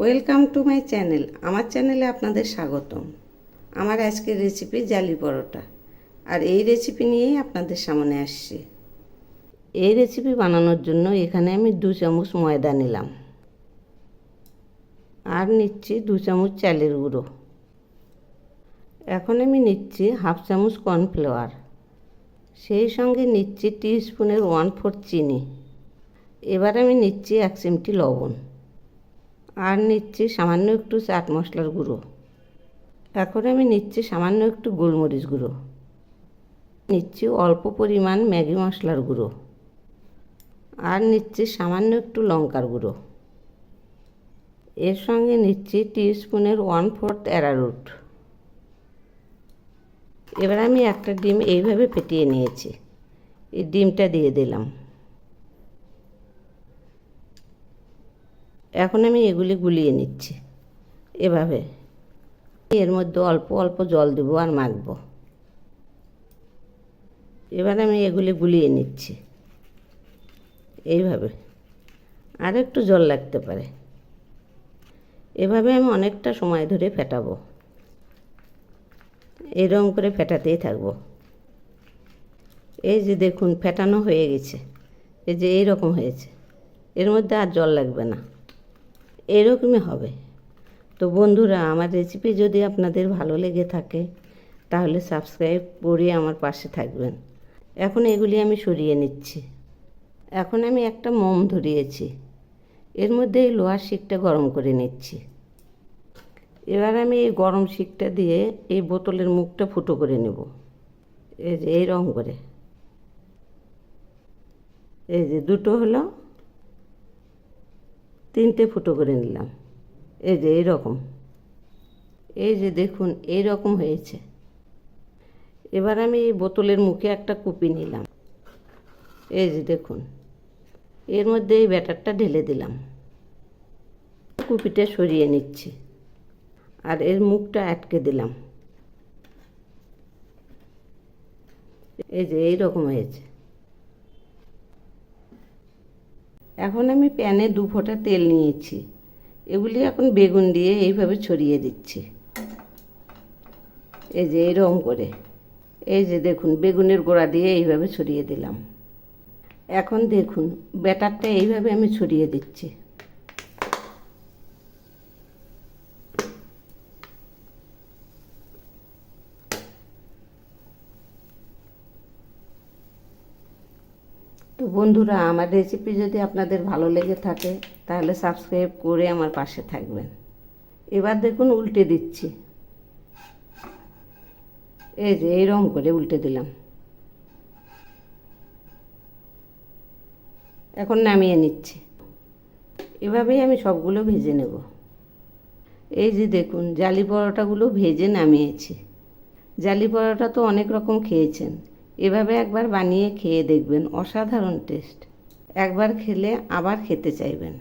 Welcome to my channel. আমার চ্যানেলে আপনাদের স্বাগতম। আমার আজকের রেসিপি জালি পরোটা, আর এই রেসিপি নিয়েই আপনাদের সামনে আসছি। এই রেসিপি বানানোর জন্য এখানে আমি 2 চামচ ময়দা নিলাম, আর নিচ্ছি 2 চামচ চালের গুঁড়ো। এখন আমি নিচ্ছি হাফ চামচ কর্নফ্লাওয়ার, সেই সঙ্গে নিচ্ছি টিস্পুনের 1/4 চিনি। এবার আমি নিচ্ছি 1 চিমটি লবণ, আর নিচ্ছি সামান্য একটু চাট মশলার গুঁড়ো। এখন আমি নিচ্ছি সামান্য একটু গোলমরিচ গুঁড়ো, নিচ্ছি অল্প পরিমাণ ম্যাগি মশলার গুঁড়ো, আর নিচ্ছি সামান্য একটু লঙ্কার গুঁড়ো। এর সঙ্গে নিচ্ছি টিস্পুনের 1/4 অ্যারারুট। এবার আমি একটা ডিম এইভাবে ফেটিয়ে নিয়েছি, এই ডিমটা দিয়ে দিলাম। এখন আমি এগুলি গুলিয়ে নিচ্ছি এভাবে। এর মধ্যে অল্প অল্প জল দেবো আর মাখবো। এবার আমি এগুলি গুলিয়ে নিচ্ছি এইভাবে, আর একটু জল লাগতে পারে। এভাবে আমি অনেকটা সময় ধরে ফেটাবো, এরকম করে ফেটাতেই থাকবো। এই যে দেখুন ফেটানো হয়ে গেছে, এই যে এইরকম হয়েছে, এর মধ্যে আর জল লাগবে না, এরকমই হবে। তো বন্ধুরা, আমার রেসিপি যদি আপনাদের ভালো লেগে থাকে তাহলে সাবস্ক্রাইব করে আমার পাশে থাকবেন। এখন এগুলি আমি সরিয়ে নিচ্ছি। এখন আমি একটা মোম ধরিয়েছি, এর মধ্যে এই লোহার শিকটা গরম করে নিচ্ছি। এবার আমি এই গরম শিকটা দিয়ে এই বোতলের মুখটা ফুটো করে নেব। এই যে এইরকম করে, এই যে দুটো হলো, 3টে ফুটো করে নিলাম। এই যে এইরকম, এই যে দেখুন এইরকম হয়েছে। এবার আমি এই বোতলের মুখে একটা কুপি নিলাম, এই যে দেখুন, এর মধ্যে এই ব্যাটারটা ঢেলে দিলাম। কুপিটা সরিয়ে নিচ্ছি, আর এর মুখটা আটকে দিলাম। এই যে এইরকম হয়েছে। এখন আমি প্যানে 2 ফোঁটা তেল নিয়েছি, এগুলি এখন বেগুন দিয়ে এইভাবে ছড়িয়ে দিচ্ছি। এই যে এইরকম করে, এই যে দেখুন বেগুনের গোড়া দিয়ে এইভাবে ছড়িয়ে দিলাম। এখন দেখুন ব্যাটারটা এইভাবে আমি ছড়িয়ে দিচ্ছি। তো বন্ধুরা, আমার রেসিপি যদি আপনাদের ভালো লেগে থাকে তাহলে সাবস্ক্রাইব করে আমার পাশে থাকবেন। এবার দেখুন উল্টে দিচ্ছি, এই যে এইরকম করে উল্টে দিলাম। এখন নামিয়ে নিচ্ছি। এভাবেই আমি সবগুলো ভেজে নেব। এই যে দেখুন জালি পরোটাগুলো ভেজে নামিয়েছি। জালি পরোটা তো অনেক রকম খেয়েছেন, এভাবে একবার বানিয়ে খেয়ে দেখবেন, অসাধারণ টেস্ট। একবার খেলে আবার খেতে চাইবেন।